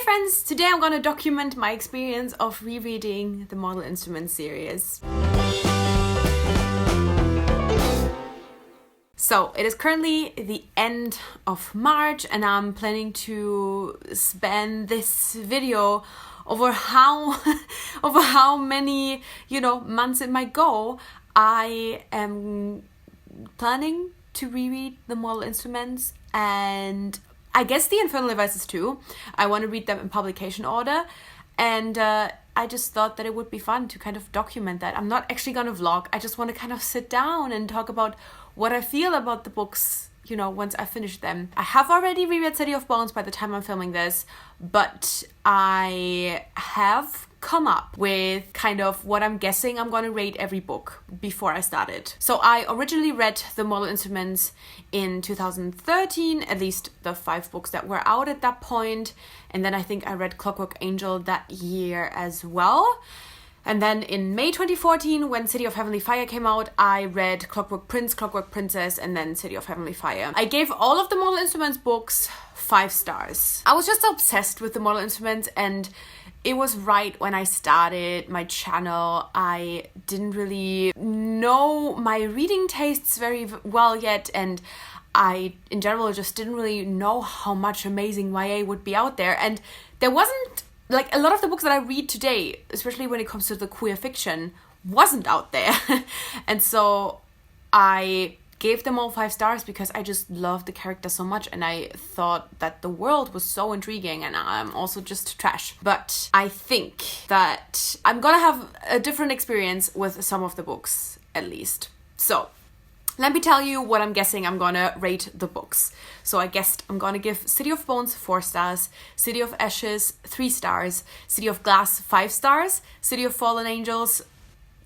friends, today I'm gonna document my experience of rereading the Mortal Instruments series. So it is currently the end of March and I'm planning to spend this video over how many, months it might go. I am planning to reread the Mortal Instruments and I guess the Infernal Devices too. I want to read them in publication order, and I just thought that it would be fun to kind of document that. I'm not actually gonna vlog. I just want to kind of sit down and talk about what I feel about the books, once I finish them. I have already reread City of Bones by the time I'm filming this, but I have come up with kind of what I'm guessing I'm gonna rate every book before I started. So I originally read the Mortal Instruments in 2013, at least the 5 books that were out at that point. And then I think I read Clockwork Angel that year as well. And then in May 2014, when City of Heavenly Fire came out, I read Clockwork Prince, Clockwork Princess, and then City of Heavenly Fire. I gave all of the Mortal Instruments books 5 stars. I was just obsessed with the Mortal Instruments, and it was right when I started my channel. I didn't really know my reading tastes very well yet, and I, in general, just didn't really know how much amazing YA would be out there. And there wasn't, like, a lot of the books that I read today, especially when it comes to the queer fiction, wasn't out there. And so I gave them all 5 stars because I just loved the character so much and I thought that the world was so intriguing, and I'm also just trash. But I think that I'm gonna have a different experience with some of the books, at least. So let me tell you what I'm guessing I'm gonna rate the books. So I guessed I'm gonna give City of Bones 4 stars, City of Ashes 3 stars, City of Glass 5 stars, City of Fallen Angels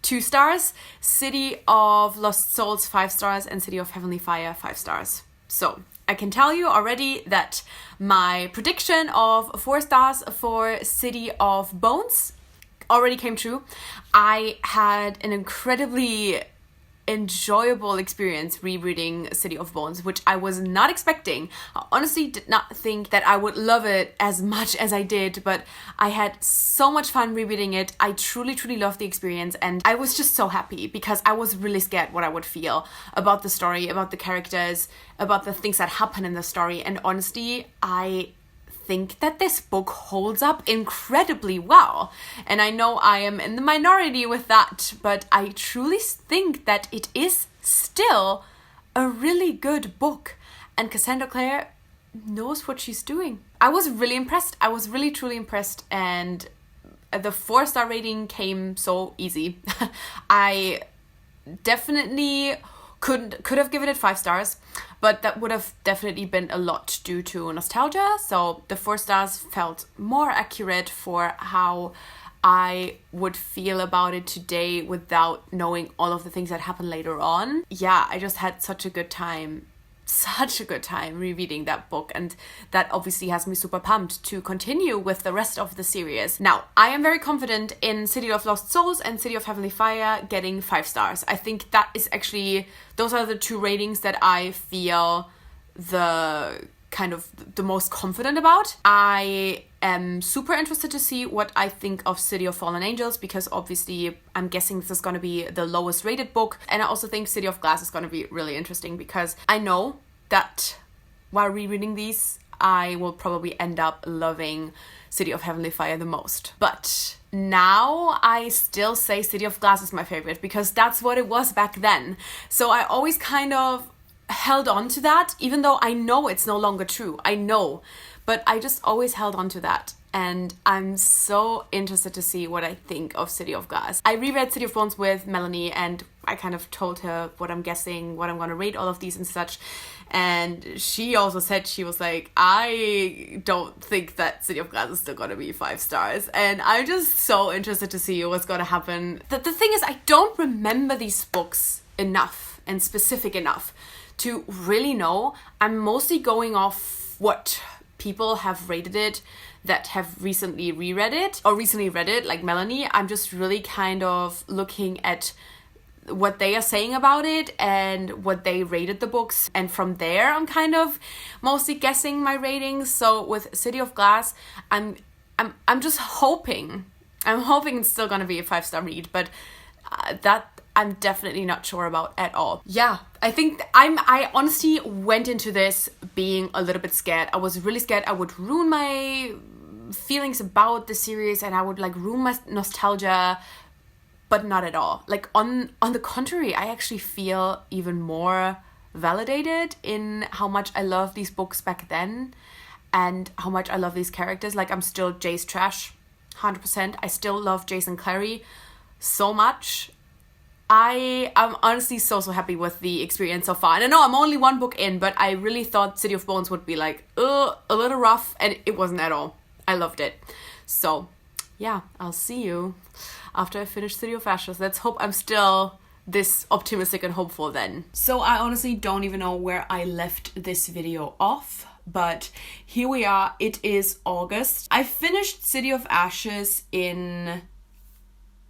2 stars, City of Lost Souls 5 stars, and City of Heavenly Fire 5 stars. So I can tell you already that my prediction of 4 stars for City of Bones already came true. I had an incredibly enjoyable experience rereading City of Bones, which I was not expecting. I honestly did not think that I would love it as much as I did, but I had so much fun rereading it. I truly loved the experience, and I was just so happy because I was really scared what I would feel about the story, about the characters, about the things that happen in the story. And honestly, I think that this book holds up incredibly well. And I know I am in the minority with that, but I truly think that it is still a really good book. And Cassandra Clare knows what she's doing. I was really impressed. I was really truly impressed, and the 4-star rating came so easy. I definitely could have given it 5 stars, but that would have definitely been a lot due to nostalgia. So the 4 stars felt more accurate for how I would feel about it today without knowing all of the things that happen later on. Yeah, I just had such a good time rereading that book, and that obviously has me super pumped to continue with the rest of the series. Now, I am very confident in City of Lost Souls and City of Heavenly Fire getting 5 stars. I think that is actually, those are the 2 ratings that I feel the most confident about. I am super interested to see what I think of City of Fallen Angels, because obviously I'm guessing this is going to be the lowest rated book. And I also think City of Glass is going to be really interesting because I know that while rereading these, I will probably end up loving City of Heavenly Fire the most. But now I still say City of Glass is my favorite because that's what it was back then. So I always kind of held on to that, even though I know it's no longer true. I know, but I just always held on to that. And I'm so interested to see what I think of City of Glass. I reread City of Bones with Melanie, and I kind of told her what I'm guessing, what I'm going to rate all of these and such. And she also said, she was like, I don't think that City of Glass is still going to be 5 stars. And I'm just so interested to see what's going to happen. The thing is, I don't remember these books enough and specific enough to really know. I'm mostly going off what people have rated it that have recently reread it or recently read it, like Melanie. I'm just really kind of looking at what they are saying about it and what they rated the books, and from there I'm kind of mostly guessing my ratings. So with City of Glass, I'm I'm just hoping. I'm hoping it's still gonna be a 5-star read, but that I'm definitely not sure about at all. Yeah, I think I honestly went into this being a little bit scared. I was really scared I would ruin my feelings about the series and I would like ruin my nostalgia, but not at all. Like on the contrary, I actually feel even more validated in how much I love these books back then and how much I love these characters. Like I'm still Jace trash, 100%. I still love Jason Clary so much. I am honestly so happy with the experience so far. And I know I'm only one book in, but I really thought City of Bones would be like, a little rough, and it wasn't at all. I loved it. So, yeah, I'll see you after I finish City of Ashes. Let's hope I'm still this optimistic and hopeful then. So I honestly don't even know where I left this video off, but here we are. It is August. I finished City of Ashes in...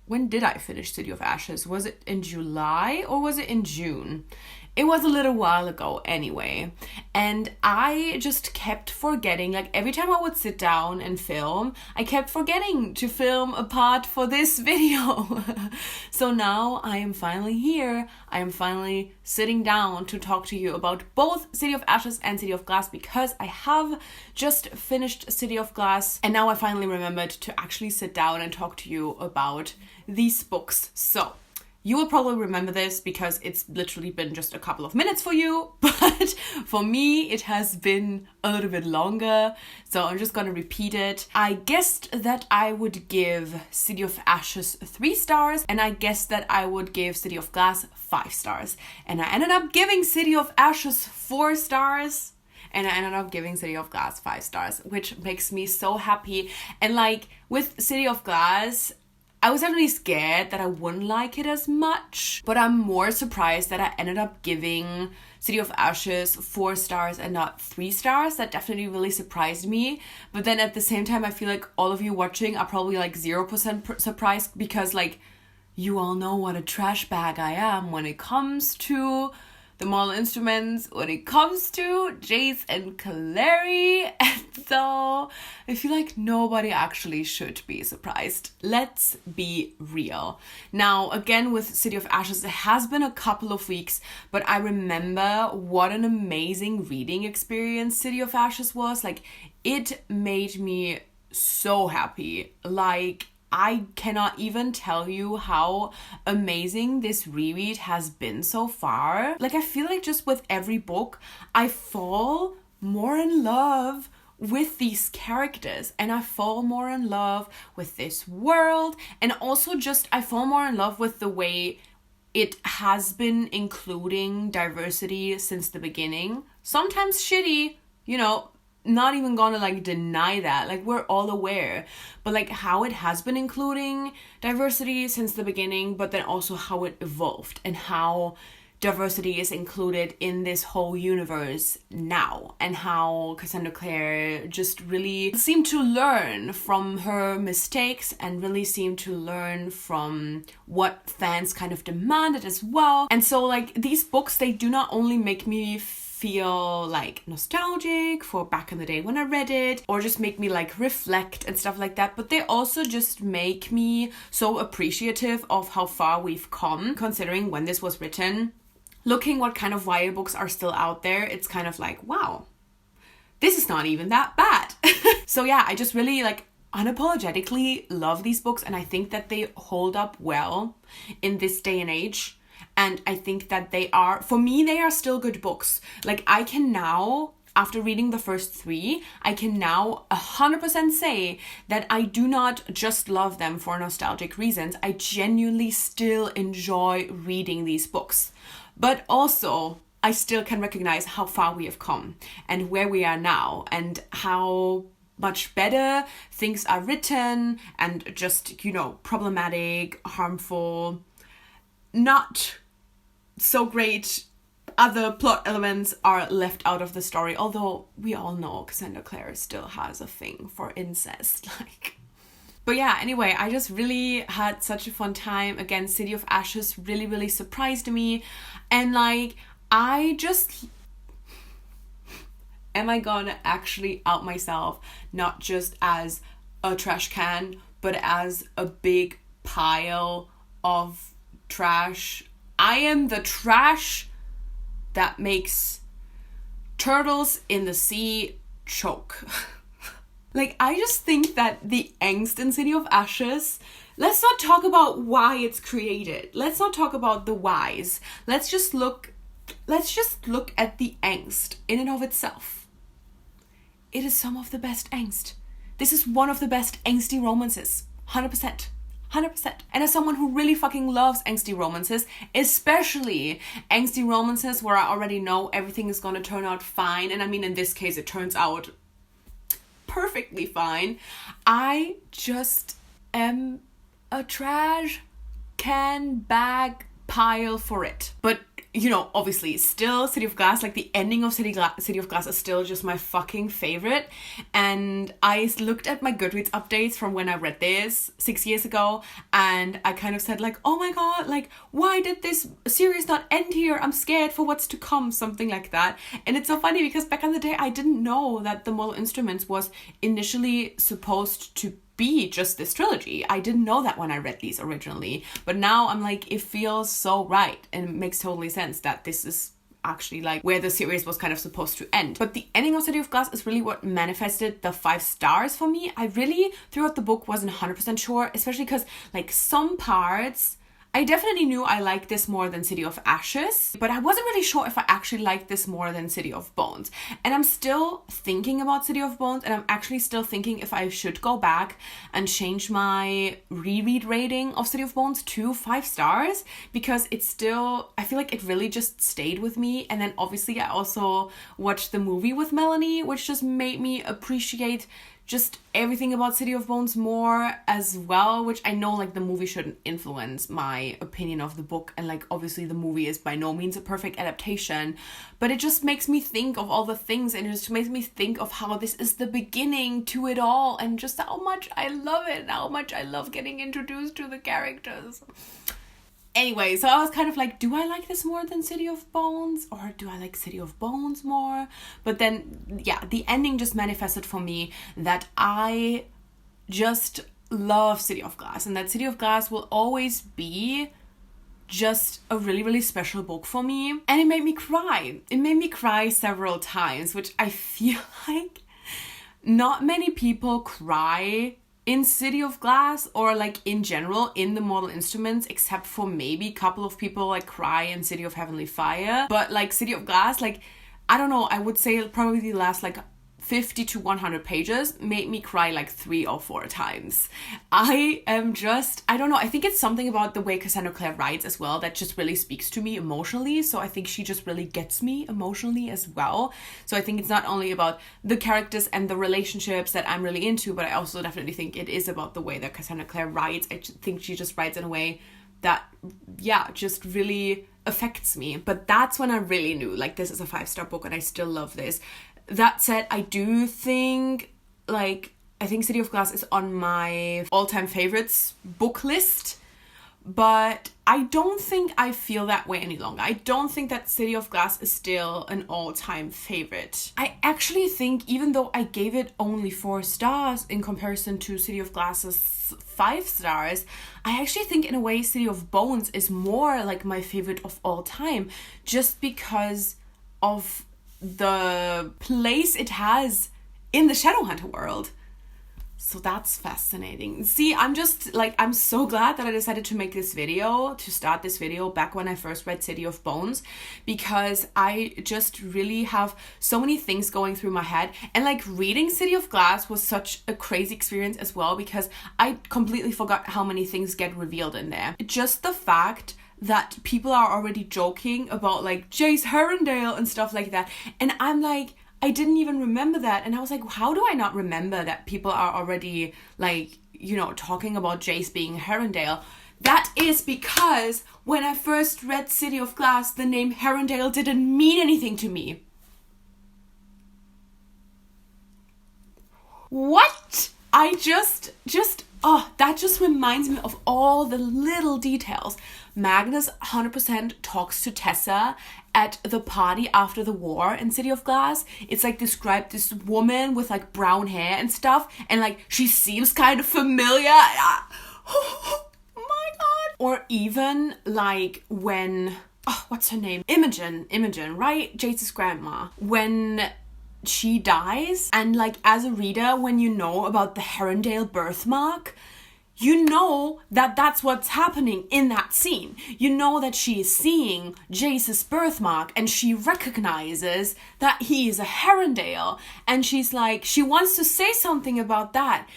When did I finish City of Ashes? Was it in July or was it in June? It was a little while ago anyway. And I just kept forgetting, like every time I would sit down and film, I kept forgetting to film a part for this video. So now I am finally here. I am finally sitting down to talk to you about both City of Ashes and City of Glass, because I have just finished City of Glass and now I finally remembered to actually sit down and talk to you about these books. So you will probably remember this because it's literally been just a couple of minutes for you, but for me it has been a little bit longer, so I'm just gonna repeat it. I guessed that I would give City of Ashes 3 stars, and I guessed that I would give City of Glass 5 stars, and I ended up giving City of Ashes 4 stars, and I ended up giving City of Glass 5 stars, which makes me so happy. And like with City of Glass, I was definitely scared that I wouldn't like it as much, but I'm more surprised that I ended up giving City of Ashes 4 stars and not 3 stars. That definitely really surprised me. But then at the same time, I feel like all of you watching are probably like 0% surprised, because like you all know what a trash bag I am when it comes to the Mortal Instruments, when it comes to Jace and Clary, and so I feel like nobody actually should be surprised. Let's be real. Now, again, with City of Ashes, it has been a couple of weeks, but I remember what an amazing reading experience City of Ashes was. Like, it made me so happy. Like, I cannot even tell you how amazing this reread has been so far. Like, I feel like just with every book, I fall more in love with these characters, and I fall more in love with this world, and also just I fall more in love with the way it has been including diversity since the beginning. Sometimes shitty, you know, not even gonna like deny that, like we're all aware, but like how it has been including diversity since the beginning, but then also how it evolved and how diversity is included in this whole universe now, and how Cassandra Clare just really seemed to learn from her mistakes and really seemed to learn from what fans kind of demanded as well. And so like these books, they do not only make me feel like nostalgic for back in the day when I read it, or just make me like reflect and stuff like that, but they also just make me so appreciative of how far we've come, considering when this was written. Looking what kind of YA books are still out there, it's kind of like, wow, this is not even that bad. So yeah, I just really like unapologetically love these books, and I think that they hold up well in this day and age. And I think that they are, for me, they are still good books. Like I can now, after reading the first 3, I can now 100% say that I do not just love them for nostalgic reasons. I genuinely still enjoy reading these books. But also, I still can recognize how far we have come and where we are now, and how much better things are written, and just, you know, problematic, harmful, not so great other plot elements are left out of the story, although we all know Cassandra Clare still has a thing for incest, like. But yeah, anyway, I just really had such a fun time. Again, City of Ashes really, really surprised me, and like, I just... Am I gonna actually out myself, not just as a trash can, but as a big pile of trash. I am the trash that makes turtles in the sea choke. Like, I just think that the angst in City of Ashes, let's not talk about why it's created. Let's not talk about the whys. Let's just look at the angst in and of itself. It is some of the best angst. This is one of the best angsty romances. 100%. 100%. And as someone who really fucking loves angsty romances, especially angsty romances where I already know everything is gonna turn out fine, and I mean in this case it turns out perfectly fine, I just am a trash can bag pile for it. But you know, obviously, still City of Glass, like the ending of City of Glass is still just my fucking favorite. And I looked at my Goodreads updates from when I read this 6 years ago, and I kind of said like, oh my god, like, why did this series not end here? I'm scared for what's to come, something like that. And it's so funny because back in the day, I didn't know that the Mortal Instruments was initially supposed to be just this trilogy. I didn't know that when I read these originally, but now I'm like, it feels so right, and it makes totally sense that this is actually like where the series was kind of supposed to end. But the ending of City of Glass is really what manifested the 5 stars for me. I really throughout the book wasn't 100% sure, especially because like some parts I definitely knew I liked this more than City of Ashes, but I wasn't really sure if I actually liked this more than City of Bones. And I'm still thinking about City of Bones, and I'm actually still thinking if I should go back and change my reread rating of City of Bones to 5 stars, because it's still, I feel like it really just stayed with me. And then obviously I also watched the movie with Melanie, which just made me appreciate just everything about City of Bones more as well, which I know like the movie shouldn't influence my opinion of the book, and like obviously the movie is by no means a perfect adaptation, but it just makes me think of all the things, and it just makes me think of how this is the beginning to it all, and just how much I love it, and how much I love getting introduced to the characters. Anyway, so I was kind of like, do I like this more than City of Bones, or do I like City of Bones more? But then, yeah, the ending just manifested for me that I just love City of Glass, and that City of Glass will always be just a really, really special book for me. And it made me cry. It made me cry several times, which I feel like not many people cry in City of Glass, or like in general in the Mortal Instruments, except for maybe a couple of people like cry in City of Heavenly Fire. But like City of Glass, like, I don't know, I would say probably the last like 50 to 100 pages made me cry like 3 or 4 times. I am just, I don't know, I think it's something about the way Cassandra Clare writes as well that just really speaks to me emotionally. So I think she just really gets me emotionally as well. So I think it's not only about the characters and the relationships that I'm really into, but I also definitely think it is about the way that Cassandra Clare writes. I think she just writes in a way that, yeah, just really affects me. But that's when I really knew, like, this is a 5-star book and I still love this. That said, I do think, like, I think City of Glass is on my all-time favorites book list, but I don't think I feel that way any longer. I don't think that City of Glass is still an all-time favorite. I actually think, even though I gave it only 4 stars in comparison to City of Glass's 5 stars, I actually think in a way City of Bones is more like my favorite of all time, just because of the place it has in the Shadowhunter world. So that's fascinating. See, I'm just like, I'm so glad that I decided to make this video, to start this video back when I first read City of Bones, because I just really have so many things going through my head. And like reading City of Glass was such a crazy experience as well, because I completely forgot how many things get revealed in there. Just the fact that people are already joking about like Jace Herondale and stuff like that. And I'm like, I didn't even remember that. And I was like, how do I not remember that people are already like, you know, talking about Jace being Herondale? That is because when I first read City of Glass, the name Herondale didn't mean anything to me. What? I just oh, that just reminds me of all the little details. Magnus 100% talks to Tessa at the party after the war in City of Glass. It's like described this woman with like brown hair and stuff, and like she seems kind of familiar. Oh my god. Or even like when, oh, what's her name? Imogen, right? Jace's grandma. When she dies, and like as a reader, when you know about the Herondale birthmark, you know that that's what's happening in that scene. You know that she is seeing Jace's birthmark and she recognizes that he is a Herondale, and she's like, she wants to say something about that.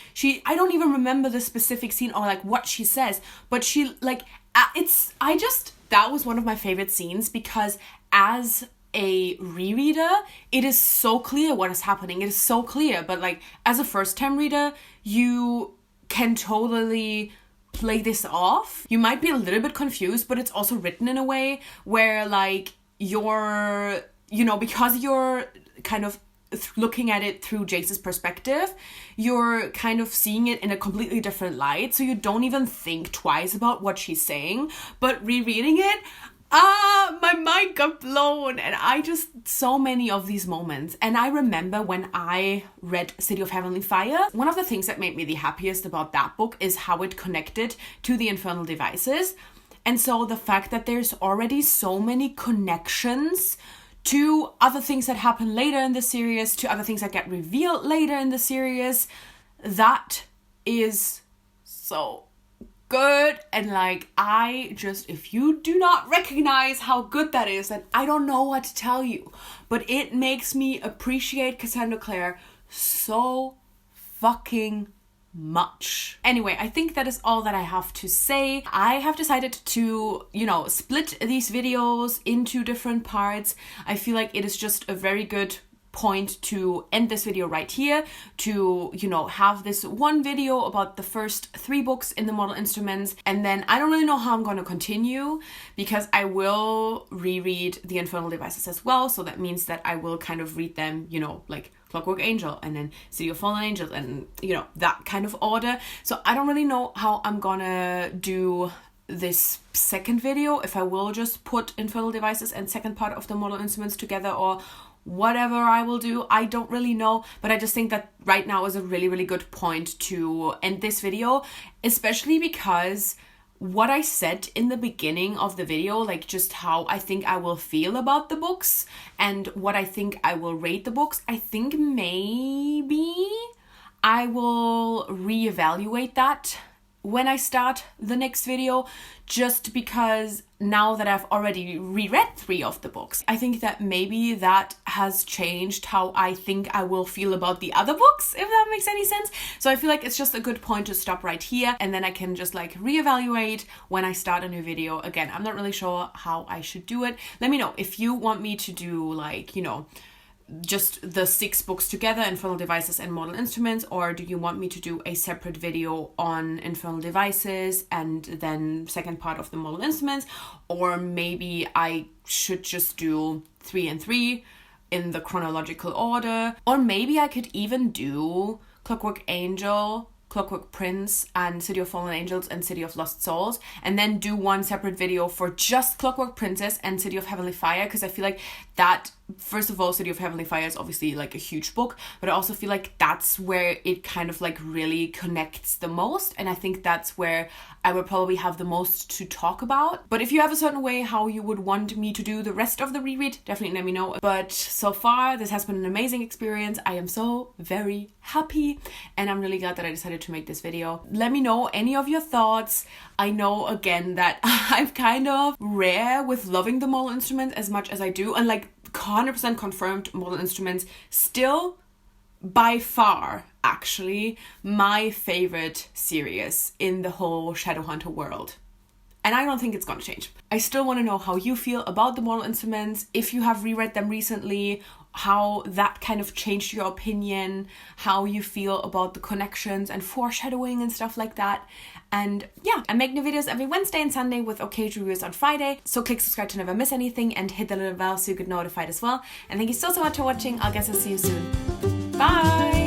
I don't even remember the specific scene or like what she says, but she like, that was one of my favorite scenes, because as a rereader, it is so clear what is happening. It is so clear, but like as a first time reader, you can totally play this off. You might be a little bit confused, but it's also written in a way where like you're, you know, because you're kind of looking at it through Jace's perspective, you're kind of seeing it in a completely different light, so you don't even think twice about what she's saying. But rereading it, my mind got blown, and so many of these moments. And I remember when I read City of Heavenly Fire, one of the things that made me the happiest about that book is how it connected to the Infernal Devices. And so the fact that there's already so many connections to other things that happen later in the series, to other things that get revealed later in the series, that is so good. And like, if you do not recognize how good that is, then I don't know what to tell you. But it makes me appreciate Cassandra Clare so fucking much. Anyway, I think that is all that I have to say. I have decided to, split these videos into different parts. I feel like it is just a very good point to end this video right here, to have this one video about the first 3 books in the Mortal Instruments, and then I don't really know how I'm going to continue, because I will reread the Infernal Devices as well. So that means that I will kind of read them, like Clockwork Angel and then City of Fallen Angels, and that kind of order. So I don't really know how I'm gonna do this second video, if I will just put Infernal Devices and second part of the Mortal Instruments together, or whatever I will do. I don't really know, but I just think that right now is a really, really good point to end this video, especially because what I said in the beginning of the video, like just how I think I will feel about the books and what I think I will rate the books, I think maybe I will reevaluate that when I start the next video, just because now that I've already reread 3 of the books, I think that maybe that has changed how I think I will feel about the other books, if that makes any sense. So I feel like it's just a good point to stop right here, and then I can just like reevaluate when I start a new video. Again, I'm not really sure how I should do it. Let me know if you want me to do like, just the 6 books together, Infernal Devices and Mortal Instruments, or do you want me to do a separate video on Infernal Devices and then second part of the Mortal Instruments, or maybe I should just do 3 and 3 in the chronological order, or maybe I could even do Clockwork Angel, Clockwork Prince, and City of Fallen Angels and City of Lost Souls, and then do one separate video for just Clockwork Princess and City of Heavenly Fire, because I feel like that, first of all, City of Heavenly Fire is obviously like a huge book, but I also feel like that's where it kind of like really connects the most, and I think that's where I would probably have the most to talk about. But if you have a certain way how you would want me to do the rest of the reread, definitely let me know. But so far, this has been an amazing experience. I am so very happy, and I'm really glad that I decided to make this video. Let me know any of your thoughts. I know, again, that I'm kind of rare with loving the Mortal Instruments as much as I do, and like 100% confirmed, Mortal Instruments still by far actually my favorite series in the whole Shadowhunter world. And I don't think it's gonna change. I still want to know how you feel about the Mortal Instruments, if you have reread them recently, how that kind of changed your opinion, how you feel about the connections and foreshadowing and stuff like that. And yeah, I make new videos every Wednesday and Sunday with occasional reviews on Friday. So click subscribe to never miss anything and hit the little bell so you get notified as well. And thank you so much for watching. I'll guess I'll see you soon. Bye!